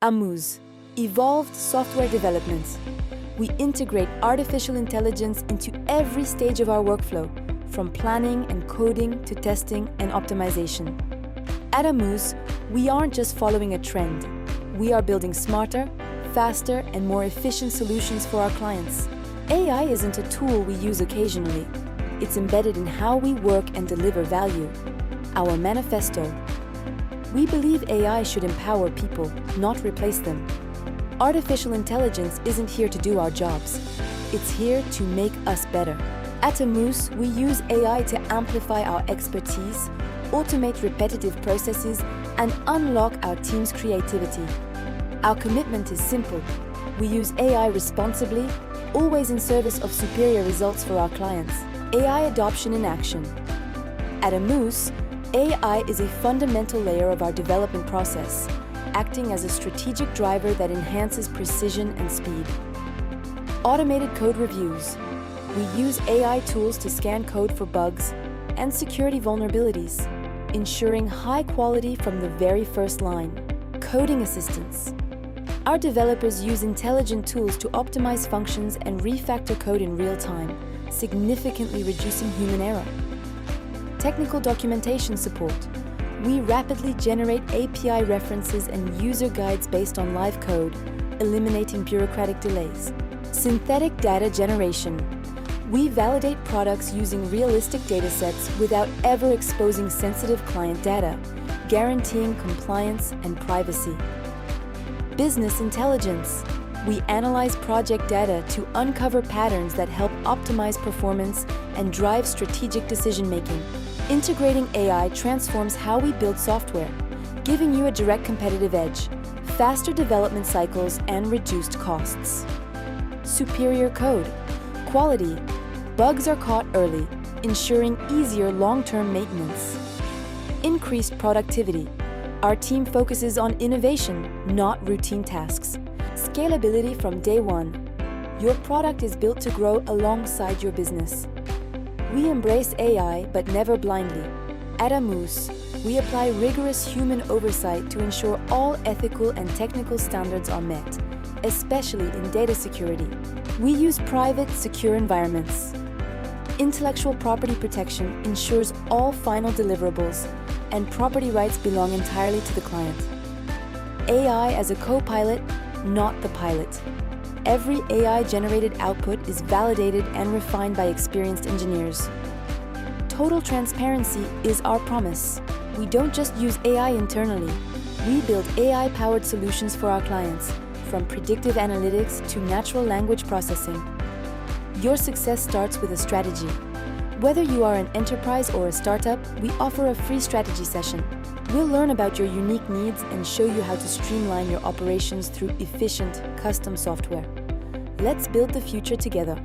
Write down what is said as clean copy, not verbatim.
Amoos, evolved software development. We integrate artificial intelligence into every stage of our workflow, from planning and coding to testing and optimization. At Amoos, we aren't just following a trend. We are building smarter, faster, and more efficient solutions for our clients. AI isn't a tool we use occasionally. It's embedded in how we work and deliver value. Our Manifesto. We believe AI should empower people, not replace them. Artificial intelligence isn't here to do our jobs. It's here to make us better. At Amoos, we use AI to amplify our expertise, automate repetitive processes, and unlock our team's creativity. Our commitment is simple. We use AI responsibly, always in service of superior results for our clients. AI adoption in action. At Amoos, AI is a fundamental layer of our development process, acting as a strategic driver that enhances precision and speed. Automated code reviews. We use AI tools to scan code for bugs and security vulnerabilities, ensuring high quality from the very first line. Coding assistance. Our developers use intelligent tools to optimize functions and refactor code in real time, significantly reducing human error. Technical documentation support. We rapidly generate API references and user guides based on live code, eliminating bureaucratic delays. Synthetic data generation. We validate products using realistic datasets without ever exposing sensitive client data, guaranteeing compliance and privacy. Business intelligence. We analyze project data to uncover patterns that help optimize performance and drive strategic decision-making. Integrating AI transforms how we build software, giving you a direct competitive edge, faster development cycles, and reduced costs. Superior code. Quality. Bugs are caught early, ensuring easier long-term maintenance. Increased productivity. Our team focuses on innovation, not routine tasks. Scalability from day one. Your product is built to grow alongside your business. We embrace AI, but never blindly. At Amoos, we apply rigorous human oversight to ensure all ethical and technical standards are met, especially in data security. We use private, secure environments. Intellectual property protection ensures all final deliverables, and property rights belong entirely to the client. AI as a co-pilot, not the pilot. Every AI-generated output is validated and refined by experienced engineers. Total transparency is our promise. We don't just use AI internally. We build AI-powered solutions for our clients, from predictive analytics to natural language processing. Your success starts with a strategy. Whether you are an enterprise or a startup, we offer a free strategy session. We'll learn about your unique needs and show you how to streamline your operations through efficient, custom software. Let's build the future together.